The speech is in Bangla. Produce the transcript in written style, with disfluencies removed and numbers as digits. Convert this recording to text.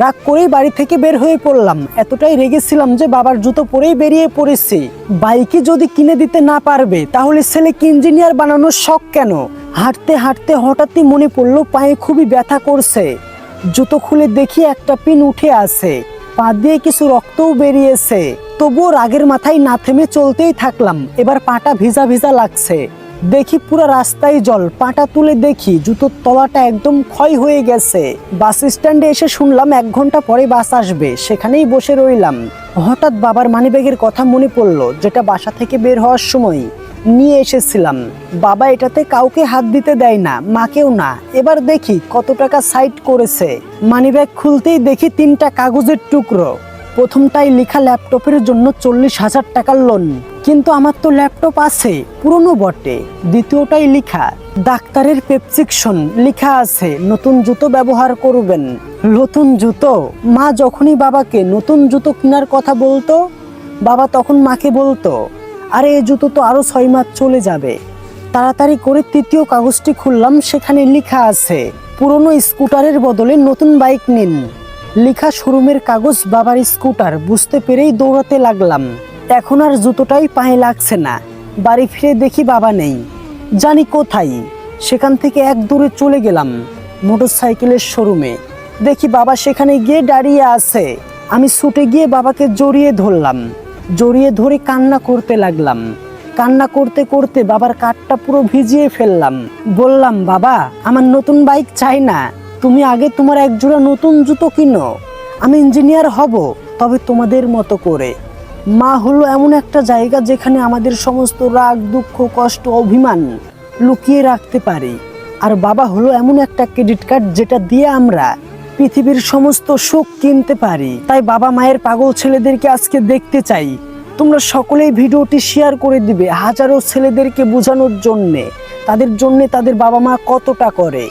রাগ করেই বাড়ি থেকে বের হয়ে পড়লাম। এতটাই রেগেছিলাম যে বাবার জুতো পরেই বেরিয়ে পড়েছি। বাইকে যদি কিনে দিতে না পারবে তাহলে ছেলেকে ইঞ্জিনিয়ার বানানোর শখ কেন? হাঁটতে হাঁটতে হঠাৎই মনে পড়লো পায়ে খুবই ব্যথা করছে। জুতো খুলে দেখি একটা পিন উঠে আছে, পা দিয়ে কিছু রক্তও বেরিয়েছে। তবুও রাগের মাথায় না থেমে চলতেই থাকলাম। এবার পাটা ভিজা ভিজা লাগছে। দেখি পুরো রাস্তায় জল। পাটা তুলে দেখি জুতোর তলাটা একদম ক্ষয় হয়ে গেছে। বাস স্ট্যান্ডে এসে শুনলাম 1 ঘন্টা পরে বাস আসবে, সেখানেই বসে রইলাম। হঠাৎ বাবার মানিব্যাগের কথা মনে পড়লো, যেটা বাসা থেকে বের হওয়ার সময় নিয়ে এসেছিলাম। বাবা এটাতে কাউকে হাত দিতে দেয় না, মাকেও না। এবার দেখি কত টাকা সাইড করেছে। মানিব্যাগ খুলতেই দেখি 3টা কাগজের টুকরো। প্রথমটাই লেখা ল্যাপটপের জন্য 40,000 টাকার লোন, কিন্তু আমার তো ল্যাপটপ আছে, পুরনো বটে। দ্বিতীয়টাই লেখা ডাক্তারের প্রেসক্রিপশন, লেখা আছে নতুন জুতো ব্যবহার করবেন। নতুন জুতো? মা যখনই বাবাকে নতুন জুতো কেনার কথা বলতো, বাবা তখন মাকে বলতো, আরে এই জুতো তো আরো 6 মাস চলে যাবে। তাড়াতাড়ি করে তৃতীয় কাগজটি খুললাম, সেখানে লেখা আছে পুরনো স্কুটারের বদলে নতুন বাইক নিন। লেখা শোরুমের কাগজ, বাবার স্কুটার। বুঝতে পেরেই দৌড়াতে লাগলাম। এখন আর জুতোটাই পায়ে লাগছে না। বাড়ি ফিরে দেখি বাবা নেই, জানি কোথায়। সেখান থেকে এক দূরে চলে গেলাম মোটরসাইকেলের শোরুমে। দেখি বাবা সেখানে গিয়ে দাঁড়িয়ে আছে। আমি ছুটে গিয়ে বাবাকে জড়িয়ে ধরলাম। জড়িয়ে ধরে কান্না করতে লাগলাম। কান্না করতে করতে বাবার কাঁধটা পুরো ভিজিয়ে ফেললাম। বললাম, বাবা আমার নতুন বাইক চাই না, তুমি আগে তোমার এক জোড়া নতুন জুতো কিনো। আমি ইঞ্জিনিয়ার হব, তবে তোমাদের মতো করে। মা হলো এমন একটা জায়গা যেখানে আমাদের সমস্ত রাগ, দুঃখ, কষ্ট, অভিমান লুকিয়ে রাখতে পারি। আর বাবা হলো এমন একটা ক্রেডিট কার্ড যেটা দিয়ে আমরা পৃথিবীর সমস্ত সুখ কিনতে পারি। তাই বাবা মায়ের পাগল ছেলেদেরকে আজকে দেখতে চাই। তোমরা সকলেই ভিডিওটি শেয়ার করে দিবে হাজারো ছেলেদেরকে বোঝানোর জন্যে, তাদের জন্যে তাদের বাবা মা কতটা করে।